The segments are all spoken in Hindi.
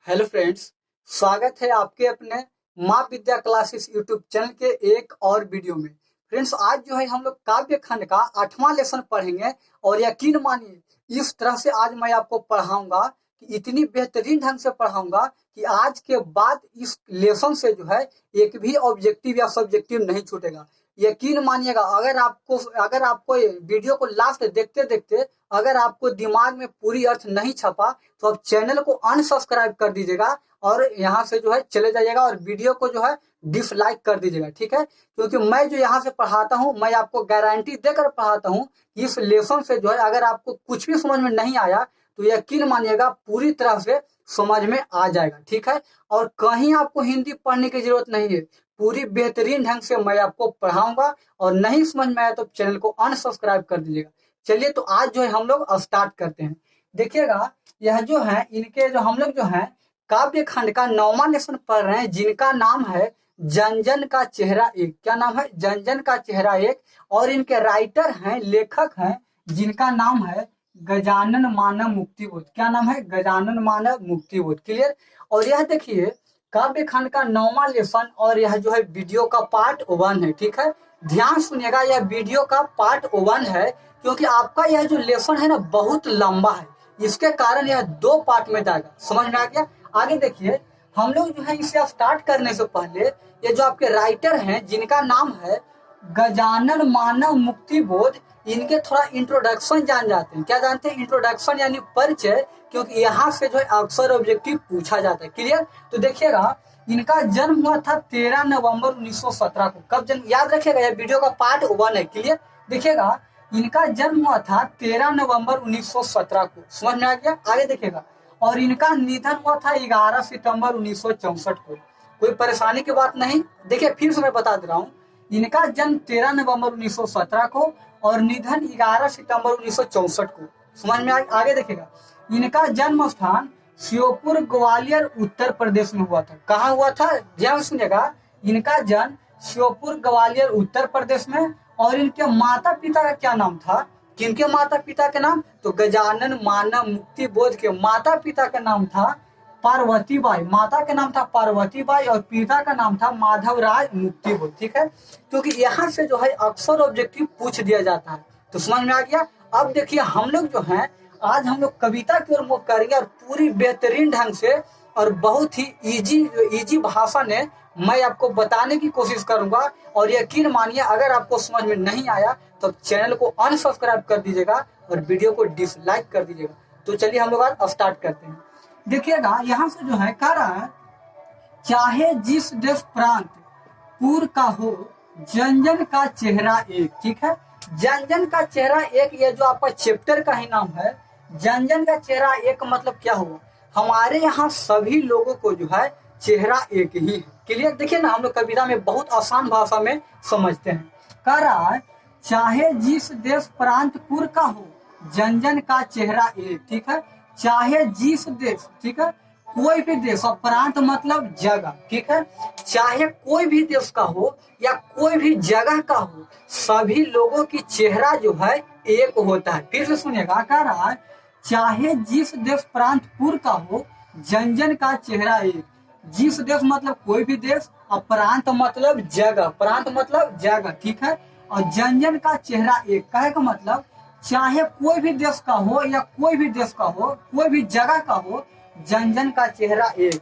हेलो फ्रेंड्स, स्वागत है आपके अपने माँ विद्या क्लासेस यूट्यूब चैनल के एक और वीडियो में। फ्रेंड्स, आज जो है हम लोग काव्य खंड का 8वां लेसन पढ़ेंगे और यकीन मानिए इस तरह से आज मैं आपको पढ़ाऊंगा कि इतनी बेहतरीन ढंग से पढ़ाऊंगा कि आज के बाद इस लेसन से जो है एक भी ऑब्जेक्टिव या सब्जेक्टिव नहीं छूटेगा। यकीन मानिएगा, अगर आपको ये वीडियो को लास्ट देखते देखते अगर आपको दिमाग में पूरी अर्थ नहीं छपा तो आप चैनल को अनसब्सक्राइब कर दीजिएगा और यहाँ से जो है चले जाइएगा और वीडियो को जो है डिसलाइक कर दीजिएगा, ठीक है। क्योंकि मैं जो यहाँ से पढ़ाता हूँ, मैं आपको गारंटी देकर पढ़ाता हूँ कि इस लेसन से जो है अगर आपको कुछ भी समझ में नहीं आया तो यकीन मानिएगा पूरी तरह से समझ में आ जाएगा, ठीक है। और कहीं आपको हिंदी पढ़ने की जरूरत नहीं है, पूरी बेहतरीन ढंग से मैं आपको पढ़ाऊंगा और नहीं समझ में आया तो चैनल को अनसब्सक्राइब कर दीजिएगा। चलिए तो आज जो है हम लोग स्टार्ट करते हैं। देखिएगा, यह जो है इनके जो हम लोग जो है काव्य खंड का 9वां लेसन पढ़ रहे हैं, जिनका नाम है जन जन का चेहरा एक। क्या नाम है? जन जन का चेहरा एक। और इनके राइटर हैं, लेखक हैं, जिनका नाम है गजानन मानव मुक्तिबोध। क्या नाम है? गजानन मानव मुक्तिबोध। क्लियर। और यह देखिए काव्य खंड का 9वां लेसन और यह जो है वीडियो का पार्ट 1 है, ठीक है। ध्यान सुनिएगा, यह वीडियो का पार्ट 1 है क्योंकि आपका यह जो लेसन है ना बहुत लंबा है, इसके कारण यह 2 पार्ट में जाएगा। समझ में आ गया? आगे देखिए, हम लोग जो है इसे स्टार्ट करने से पहले ये जो आपके राइटर हैं जिनका नाम है गजानन मानव मुक्तिबोध, इनके थोड़ा इंट्रोडक्शन जान जाते हैं। क्या जानते हैं? इंट्रोडक्शन यानी परिचय, क्योंकि यहाँ से जो है अक्सर ऑब्जेक्टिव पूछा जाता है। क्लियर। तो देखिएगा, इनका जन्म हुआ था 13 नवंबर 1917 को। कब जन्म? याद रखिएगा, यह वीडियो का पार्ट 1 है। क्लियर। देखिएगा, इनका जन्म हुआ था 13 नवंबर 1917 को। समझ में आ गया? आगे देखिएगा, और इनका निधन हुआ था 11 सितंबर 1964 को। कोई परेशानी की बात नहीं। देखिए फिर से मैं बता दे रहा हूँ, इनका जन्म 13 नवंबर 1917 को और निधन 11 सितंबर 1964 को। समझ में आगे देखिएगा, इनका जन्म स्थान श्योपुर ग्वालियर उत्तर प्रदेश में हुआ था। कहाँ हुआ था? ध्यान सुनिएगा, इनका जन्म श्योपुर ग्वालियर उत्तर प्रदेश में। और इनके माता पिता का क्या नाम था? किनके माता पिता के नाम? तो गजानन मानव मुक्तिबोध के माता पिता का नाम था पार्वती बाई। माता का नाम था पार्वती बाई और पिता का नाम था माधवराज मुक्तिबोध, ठीक है। क्योंकि यहाँ से जो है अक्सर ऑब्जेक्टिव पूछ दिया जाता है। तो समझ में आ गया। अब देखिए, हम लोग जो है आज हम लोग कविता की ओर मुख करेंगे और पूरी बेहतरीन ढंग से और बहुत ही इजी भाषा में मैं आपको बताने की कोशिश करूंगा। और यकीन मानिए, अगर आपको समझ में नहीं आया तो चैनल को अनसब्सक्राइब कर दीजिएगा और वीडियो को डिसलाइक कर दीजिएगा। तो चलिए हम लोग आज स्टार्ट करते हैं। देखिएगा, यहाँ से जो है कह रहा है, चाहे जिस देश प्रांत पूर का हो जन जन का चेहरा एक। ठीक है, जन जन का चेहरा एक, ये जो आपका चैप्टर का ही नाम है। जन जन का चेहरा एक मतलब क्या हुआ? हमारे यहाँ सभी लोगों को जो है चेहरा एक ही है। क्लियर। देखिए ना, हम लोग कविता में बहुत आसान भाषा में समझते हैं। कह रहा है, चाहे जिस देश प्रांत पूर का हो जन जन का चेहरा एक। ठीक है, चाहे जिस देश, ठीक है, कोई भी देश, और प्रांत मतलब जगह, ठीक है, चाहे कोई भी देश का हो या कोई भी जगह का हो, सभी लोगों की चेहरा जो है एक होता है। फिर से सुनिएगा, कह रहा है, चाहे जिस देश प्रांत पूर का हो जन जन का चेहरा एक। जिस देश मतलब कोई भी देश, और प्रांत मतलब जगह, प्रांत मतलब जगह, ठीक है। और जन जन का चेहरा एक कहे का मतलब चाहे कोई भी देश का हो या कोई भी देश का हो, कोई भी जगह का हो, जन जन का चेहरा एक।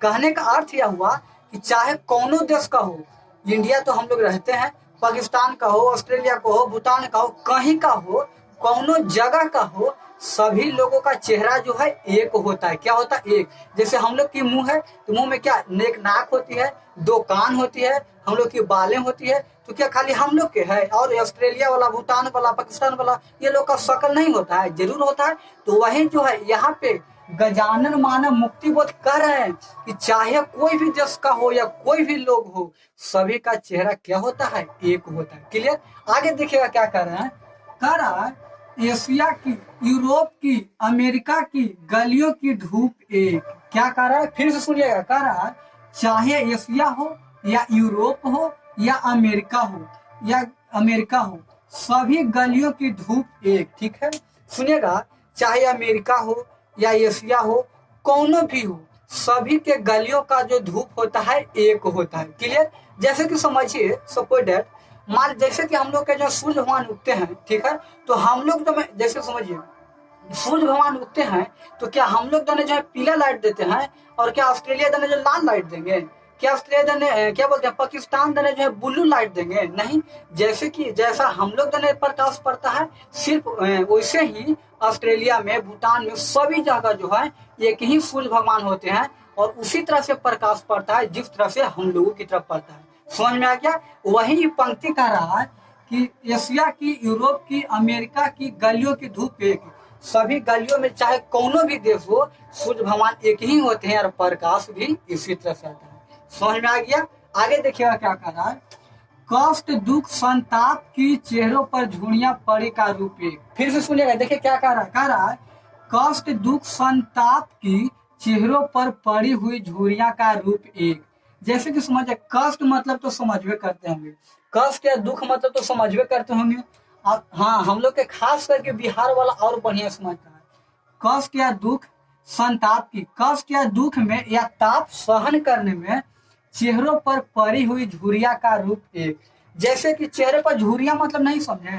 कहने का अर्थ यह हुआ कि चाहे कौनो देश का हो, इंडिया तो हम लोग रहते हैं, पाकिस्तान का हो, ऑस्ट्रेलिया का हो, भूटान का हो, कहीं का हो, कौनो जगह का हो, सभी लोगों का चेहरा जो है एक होता है। क्या होता है? एक। जैसे हम लोग की मुंह है तो मुंह में क्या एक नाक होती है, 2 कान होती है, हम लोग की बालें होती है। तो क्या खाली हम लोग के है? और ऑस्ट्रेलिया वाला, भूटान वाला, पाकिस्तान वाला, ये लोग का शकल नहीं होता है? जरूर होता है। तो वही जो है यहाँ पे गजानन मानव मुक्तिबोध कह रहे हैं कि चाहे कोई भी देश का हो या कोई भी लोग हो, सभी का चेहरा क्या होता है? एक होता है। क्लियर। आगे देखिएगा क्या कर रहे हैं। कह रहा है, एशिया की, यूरोप की, अमेरिका की गलियों की धूप एक। क्या कह रहा है? फिर से सुनिएगा। कह रहा है, चाहे एशिया हो या यूरोप हो या अमेरिका हो, सभी गलियों की धूप एक। ठीक है, सुनिएगा, चाहे अमेरिका हो या एशिया हो, कौनो भी हो, सभी के गलियों का जो धूप होता है एक होता है। क्लियर? जैसे कि समझिए, सपोज दैट, मान जैसे कि हम लोग के जो सूर्य भगवान उगते हैं, ठीक है, तो हम लोग जो जैसे समझिए सूर्य भगवान उगते हैं, तो क्या हम लोग दोनों जो है पीला लाइट देते हैं, और क्या ऑस्ट्रेलिया दोनों जो लाल लाइट देंगे? क्या ऑस्ट्रेलिया दोनों क्या बोलते हैं, पाकिस्तान दोनों जो है ब्लू लाइट देंगे? नहीं। जैसे कि जैसा हम लोग दोनों प्रकाश पड़ता है, सिर्फ वैसे ही ऑस्ट्रेलिया में, भूटान में, सभी जगह जो है एक ही सूर्य भगवान होते हैं, और उसी तरह से प्रकाश पड़ता है जिस तरह से हम लोगों की तरफ पड़ता है। समझ में आ गया? वही पंक्ति कह रहा है कि एशिया की, यूरोप की, अमेरिका की गलियों की धूप एक, सभी गलियों में चाहे कोनो भी देश हो, सूर्य भगवान एक ही होते हैं और प्रकाश भी इसी तरह से आता है। समझ में आ गया? आगे देखिएगा क्या कह रहा है। कष्ट दुख संताप की चेहरों पर झुर्रियां पड़ी का रूप एक। फिर से सुनिएगा, देखिए क्या कह रहा है कष्ट दुख संताप की चेहरों पर पड़ी हुई झुर्रियां का रूप एक। जैसे कि समझे, कष्ट मतलब तो समझवे करते होंगे, कष्ट या दुख मतलब तो समझवे करते होंगे आप। हाँ, हम लोग के खास करके बिहार वाला और बढ़िया समझता है। कष्ट या दुख संताप की, कष्ट या दुख में या ताप सहन करने में चेहरों पर पड़ी हुई झुर्रियां का रूप एक। जैसे कि चेहरे पर झुर्रियां मतलब नहीं समझे,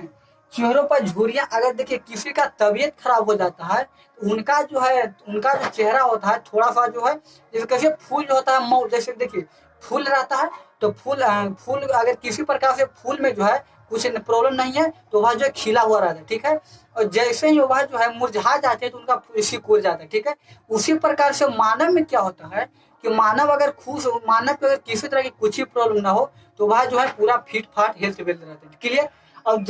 चेहरों पर झुर्रियां, अगर देखिए किसी का तबीयत खराब हो जाता है, तो उनका जो है, उनका जो चेहरा होता है थोड़ा सा जो है, जैसे कैसे फूल होता है, मऊ जैसे देखिए फूल रहता है, तो फूल अगर किसी प्रकार से फूल में जो है कुछ प्रॉब्लम नहीं है, तो वह जो है खिला हुआ रहता है, ठीक है, और जैसे ही वह जो है मुरझा जाते हैं तो उनका सिकुड़ जाता है, ठीक है। उसी प्रकार से मानव में क्या होता है कि मानव अगर खुश, मानव को अगर किसी तरह की कुछ ही प्रॉब्लम ना हो, तो वह जो है पूरा फिट फाट हेल्थ वेल्थ रहता है। क्लियर? और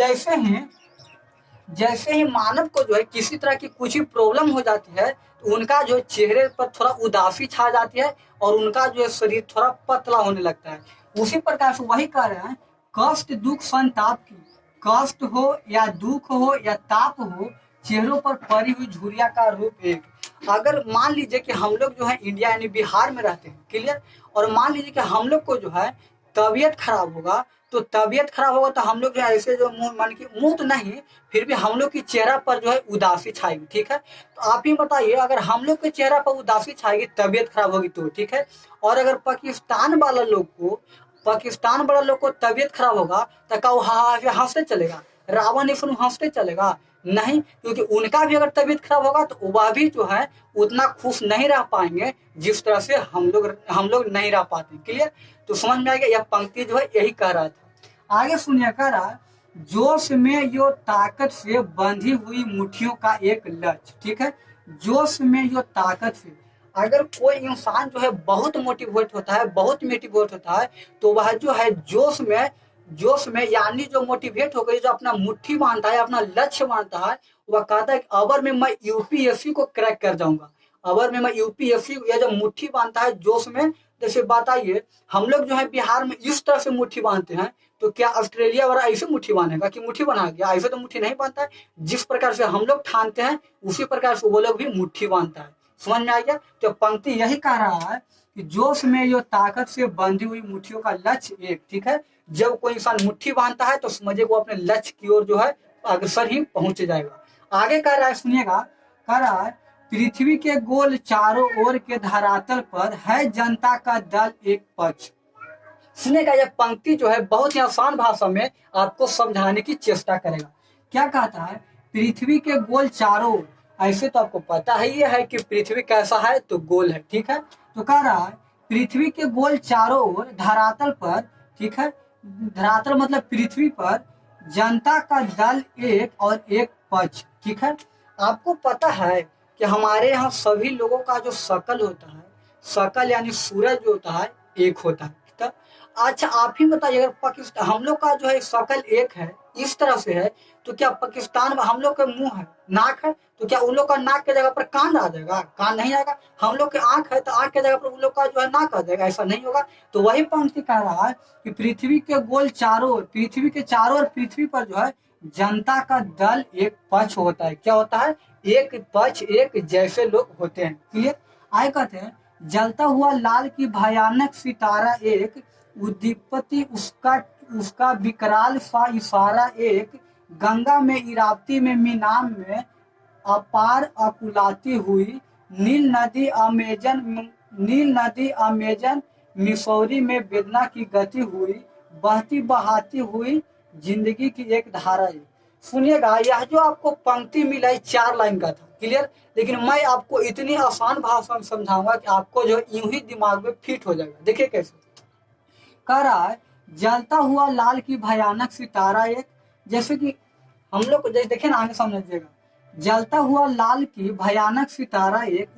जैसे ही मानव को जो है किसी तरह की कुछ ही प्रॉब्लम हो जाती है, तो उनका जो चेहरे पर थोड़ा उदासी छा जाती है, और उनका जो है शरीर थोड़ा पतला होने लगता है। उसी प्रकार से वही कह रहे हैं, कष्ट दुख संताप की, कष्ट हो या दुख हो या ताप हो, चेहरों पर पड़ी हुई झुर्रियां का रूप एक। अगर मान लीजिए कि हम लोग जो है इंडिया यानी बिहार में रहते हैं, क्लियर, और मान लीजिए कि हम लोग को जो है तबीयत खराब होगा, तो हम लोग जो है ऐसे जो मुंह, मान की मुंह तो नहीं, फिर भी हम लोग की चेहरा पर जो है उदासी छाएगी, ठीक है। तो आप ही बताइए, अगर हम लोग के चेहरा पर उदासी छाएगी, तबीयत खराब होगी तो, ठीक है, और अगर पाकिस्तान वाला लोग को तबीयत खराब होगा, तो क्या वो हंसते चलेगा? रावण इस हंसते चलेगा? नहीं, क्योंकि उनका भी अगर तबीयत खराब होगा तो वह भी जो है उतना खुश नहीं रह पाएंगे जिस तरह से हम लोग नहीं रह पाते। क्लियर? तो समझ में आ गया? यह पंक्ति जो है यही कह रहा था। आगे सुनिए, कह रहा है जोश में यो ताकत से बंधी हुई मुट्ठियों का एक लक्ष्य, ठीक है। जोश में यो ताकत से, अगर कोई इंसान जो है बहुत मोटिवेट होता है, बहुत मोटिवेट होता है, तो वह जो है जोश में यानी जो मोटिवेट होकर जो अपना मुट्ठी बांधता है, अपना लक्ष्य बांधता है, वह कहता है कि अबर में मैं यूपीएससी को क्रैक कर जाऊंगा, अबर में मैं यूपीएससी, या जब मुट्ठी बांधता है जोश में। जैसे बताइए, हम लोग जो है बिहार में इस तरह से मुट्ठी बांधते हैं, तो क्या ऑस्ट्रेलिया वाला ऐसे मुट्ठी बांधेगा कि मुट्ठी बना गया? ऐसे तो मुट्ठी नहीं बांधता है। जिस प्रकार से हम लोग ठानते हैं, उसी प्रकार से वो लोग भी मुट्ठी बांधता है। समझ में आ गया? तो पंक्ति यही कह रहा है कि जोश में यो ताकत से बंधी हुई मुट्ठियों का लक्ष्य एक, ठीक है। जब कोई इंसान मुट्ठी बांधता है तो समझिए वो अपने लक्ष्य की ओर जो है अग्रसर ही पहुंच जाएगा। आगे कह रहा है, सुनिएगा, कह रहा है पृथ्वी के गोल चारों ओर के धरातल पर है जनता का दल एक पक्ष। सुनेगा, यह पंक्ति जो है बहुत ही आसान भाषा में आपको समझाने की चेष्टा करेगा। क्या कहता है? पृथ्वी के गोल चारों ओर, ऐसे तो आपको पता ही है कि पृथ्वी कैसा है, तो गोल है, ठीक है। तो कह रहा है पृथ्वी के गोल चारों ओर धरातल पर, ठीक है, धरातल मतलब पृथ्वी पर जनता का दल एक और एक पक्ष, ठीक है। आपको पता है कि हमारे यहाँ सभी लोगों का जो शकल होता है, शकल यानी सूरज जो होता है एक होता है। तो अच्छा आप ही बताइए, अगर पाकिस्तान, हम लोग का जो है शकल एक है, इस तरह से है, तो क्या पाकिस्तान में हम लोग का मुंह है, नाक है, तो क्या उन लोग का नाक के जगह पर कान आ जाएगा? कान नहीं आएगा। हम लोग के आंख है, तो आंख के जगह पर उन लोग का जो है नाक आ जाएगा? ऐसा नहीं होगा। तो वही पंक्ति कह रहा है कि पृथ्वी के गोल चारों ओर, पृथ्वी के चारों ओर, पृथ्वी पर जो है जनता का दल एक पक्ष होता है। क्या होता है? एक पक्ष, एक जैसे लोग होते हैं। क्लियर? आए कहते हैं जलता हुआ लाल की भयानक सितारा एक, उद्दीपति उसका विकराल सा इशारा एक, गंगा में, इरावती में, मीनाम में अपार अकुलाती हुई, नील नदी अमेजन नील नदी अमेजन मिसौरी में वेदना की गति हुई, बहती बहाती हुई जिंदगी की एक धारा है। सुनिएगा, यह जो आपको पंक्ति मिला है 4 लाइन का था, क्लियर। लेकिन मैं आपको इतनी आसान भाषा में समझाऊंगा कि आपको जो यूं ही दिमाग में फिट हो जाएगा। देखिए कैसे कह रहा है, जलता हुआ लाल की भयानक सितारा एक, जैसे कि हम लोग को जैसे देखे ना, आगे समझिएगा, जलता हुआ लाल की भयानक सितारा एक,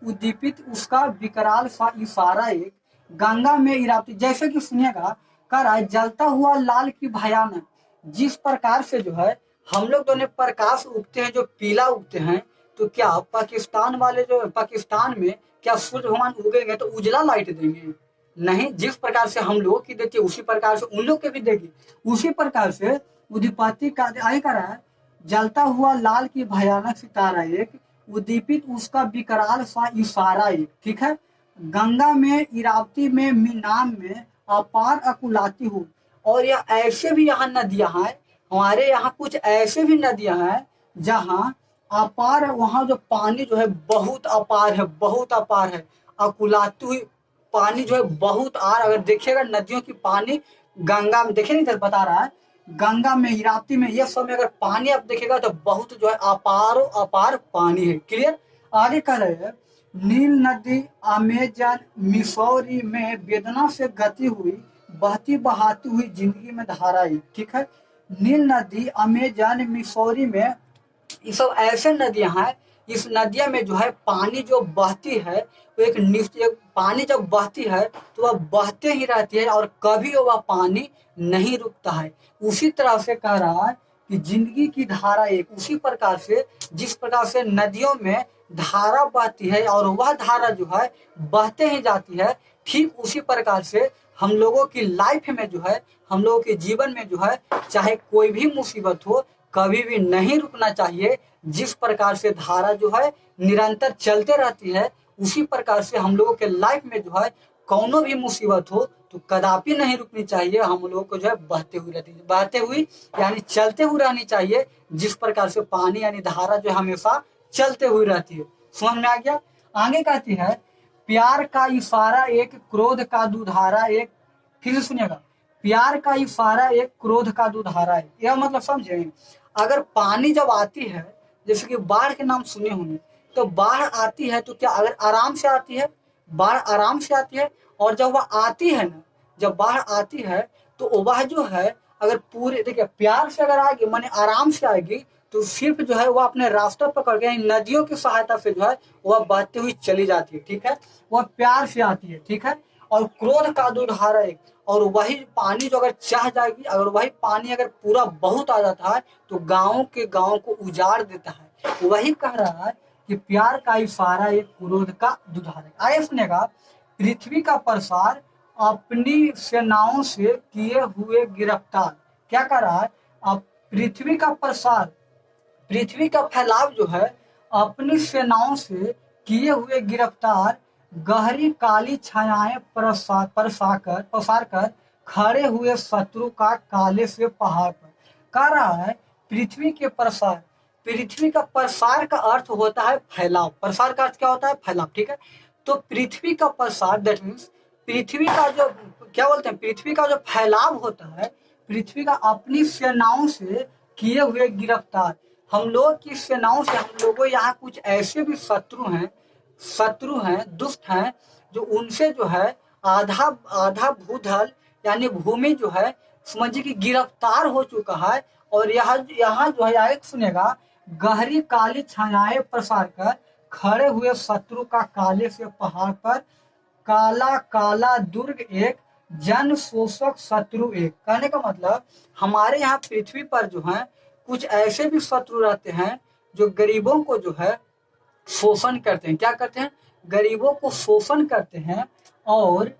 उद्दीपित उसका विकराल सा इशारा एक, गंगा में इरावती, जैसे कि सुनिएगा, कह रहा है जलता हुआ लाल की भयानक, जिस प्रकार से जो है हम लोग दोनों प्रकाश उगते हैं, जो पीला उगते हैं, तो क्या पाकिस्तान वाले जो पाकिस्तान में क्या सूर्य भगवान उगेंगे तो उजला लाइट देंगे? नहीं, जिस प्रकार से हम लोगों की देती है उसी प्रकार से उन लोग के भी देगी। उसी प्रकार से उद्दीपति का आगे कर रहा है, जलता हुआ लाल की भयानक सितारा एक, उद्दीपित उसका विकराल सा इशारा एक, ठीक है। गंगा में इरावती में मीनाम में अपार अकुलाती हूँ। और यह ऐसे भी यहाँ नदियां हैं, हमारे यहाँ कुछ ऐसे भी नदियां हैं जहाँ अपार, वहाँ जो पानी जो है बहुत अपार है, बहुत अपार है। अकुलाती हुई पानी जो है बहुत अगर देखिएगा नदियों की पानी, गंगा में देखिए, नहीं इधर बता रहा है, गंगा में इरावती में ये सब में अगर पानी आप देखेगा तो बहुत जो है अपार अपार पानी है, क्लियर। आगे कह रहे हैं, नील नदी अमेजन मिसौरी में वेदना से गति हुई, बहती बहाती हुई जिंदगी में धारा आई, ठीक है। नील नदी अमेजन मिसौरी में, ये सब ऐसे नदियां हैं, इस नदिया में जो है पानी जो बहती है वो एक निश्चित, पानी जब बहती है तो वह बहते ही रहती है और कभी वह पानी नहीं रुकता है। उसी तरह से कह रहा है कि जिंदगी की धारा एक, उसी प्रकार से जिस प्रकार से नदियों में धारा बहती है और वह धारा जो है बहते ही जाती है, ठीक उसी प्रकार से हम लोगों की लाइफ में जो है, हम लोगों के जीवन में जो है, चाहे कोई भी मुसीबत हो, कभी भी नहीं रुकना चाहिए। जिस प्रकार से धारा जो है निरंतर चलते रहती है, उसी प्रकार से हम लोगों के लाइफ में जो है कौनो भी मुसीबत हो तो कदापि नहीं रुकनी चाहिए। हम लोगों को जो है बहते हुए रहती है, बहते हुई यानी चलते हुए रहनी चाहिए। जिस प्रकार से पानी यानी धारा जो हमेशा चलते हुए रहती है। समझ में आ गया। आगे कहती है, प्यार का इशारा एक, क्रोध का दुधारा एक, फिर से सुनिएगा, प्यार का इशारा एक, क्रोध का दुधारा है। यह मतलब समझे, अगर पानी जब आती है, जैसे कि बाढ़ के नाम सुने होंगे, तो बाढ़ आती है तो क्या अगर आराम से आती है, बाढ़ आराम से आती है, और जब वह आती है ना, जब बाढ़ आती है तो वह जो है अगर पूरे, देखिए प्यार से अगर आएगी माने आराम से आएगी, तो सिर्फ जो है वह अपने रास्ता पकड़ के नदियों की सहायता से जो है वह बहती हुई चली जाती है, ठीक है। वह प्यार से आती है, ठीक है। और क्रोध का दुधारा एक, और वही पानी जो अगर चाह जाएगी, अगर वही पानी अगर पूरा बहुत आ जाता है तो गांव को उजाड़ देता है। वही कह रहा है कि प्यार का इशारा एक, क्रोध का दुधारा। आगे सुनेगा, पृथ्वी का प्रसार अपनी सेनाओं से किए हुए गिरफ्तार। क्या कर रहा है, अब पृथ्वी का प्रसार, पृथ्वी का फैलाव जो है अपनी सेनाओं से किए हुए गिरफ्तार, गहरी काली छायाएं पसार कर खड़े हुए शत्रु का काले से पहाड़ पर। कह रहा है पृथ्वी के प्रसार, पृथ्वी का प्रसार का अर्थ होता है फैलाव। प्रसार का अर्थ क्या होता है, फैलाव, ठीक है। तो पृथ्वी का प्रसार दैट मीन्स पृथ्वी का जो क्या बोलते हैं, पृथ्वी का जो फैलाव होता है, पृथ्वी का अपनी सेनाओं से किए हुए गिरफ्तार। हम लोग की सेनाओं से, हम लोगों यहाँ कुछ ऐसे भी शत्रु हैं, दुष्ट हैं, जो उनसे जो है आधा आधा भूतल यानी भूमि जो है समझिए कि गिरफ्तार हो चुका है। और यहाँ जो है आगे सुनेगा, गहरी काली छायाएं प्रसार कर खड़े हुए शत्रु का काले से पहाड़ पर, काला काला दुर्ग एक, जन शोषक शत्रु एक। कहने का मतलब हमारे यहाँ पृथ्वी पर जो है कुछ ऐसे भी शत्रु रहते हैं जो गरीबों को जो है शोषण करते हैं। क्या करते हैं, गरीबों को शोषण करते हैं। और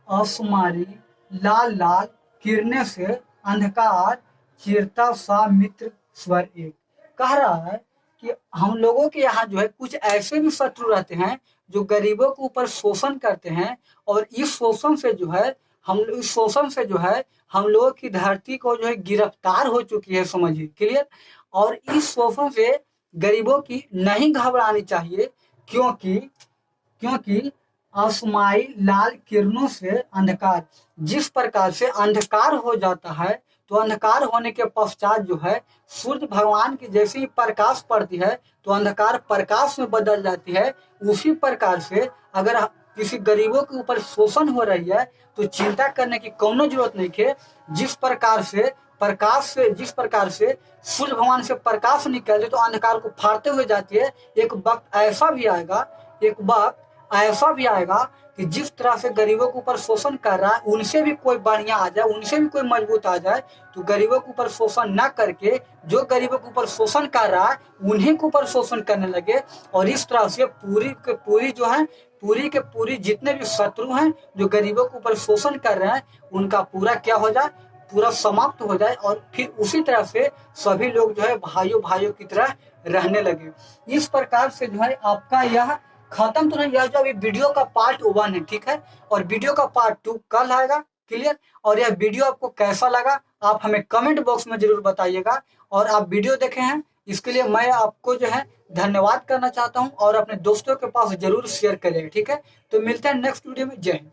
असुमारी लाल लाल किरने से अंधकार चिरता सा मित्र स्वर एक। कह रहा है कि हम लोगों के यहाँ जो है कुछ ऐसे भी शत्रु रहते हैं जो गरीबों के ऊपर शोषण करते हैं। और इस शोषण से जो है हम लोगों की धरती को जो है गिरफ्तार हो चुकी है, समझिए, क्लियर। और इस शोषण से गरीबों की नहीं घबरानी चाहिए, क्योंकि क्योंकि असमाई लाल किरणों से अंधकार, जिस प्रकार से अंधकार हो जाता है, तो अंधकार होने के पश्चात जो है सूर्य भगवान की जैसे ही प्रकाश पड़ती है तो अंधकार प्रकाश में बदल जाती है। उसी प्रकार से अगर किसी गरीबों के ऊपर शोषण हो रही है तो चिंता करने की कोनो जरूरत नहीं है। जिस प्रकार से सूर्य भगवान से प्रकाश निकलते तो अंधकार को फाड़ते हुए जाती है। एक वक्त ऐसा भी आएगा कि जिस तरह से गरीबों के ऊपर शोषण कर रहा है, उनसे भी कोई बढ़िया आ जाए, उनसे भी कोई मजबूत आ जाए, तो गरीबों के ऊपर शोषण ना करके जो गरीबों के ऊपर शोषण कर रहा है उन्हीं के ऊपर शोषण करने लगे। और इस तरह से पूरी के पूरी जितने भी शत्रु हैं जो गरीबों के ऊपर शोषण कर रहे हैं, उनका पूरा क्या हो जाए, पूरा समाप्त हो जाए। और फिर उसी तरह से सभी लोग जो है भाइयों भाइयों की तरह रहने लगे। इस प्रकार से जो है आपका यह खत्म तो नहीं, यह जो अभी वीडियो का पार्ट 1 है, ठीक है, और वीडियो का पार्ट 2 कल आएगा। क्लियर। और यह वीडियो आपको कैसा लगा आप हमें कमेंट बॉक्स में जरूर बताइएगा। और आप वीडियो देखे हैं इसके लिए मैं आपको जो है धन्यवाद करना चाहता हूं, और अपने दोस्तों के पास जरूर शेयर करिएगा। ठीक है, तो मिलते हैं नेक्स्ट वीडियो में। जय हिंद।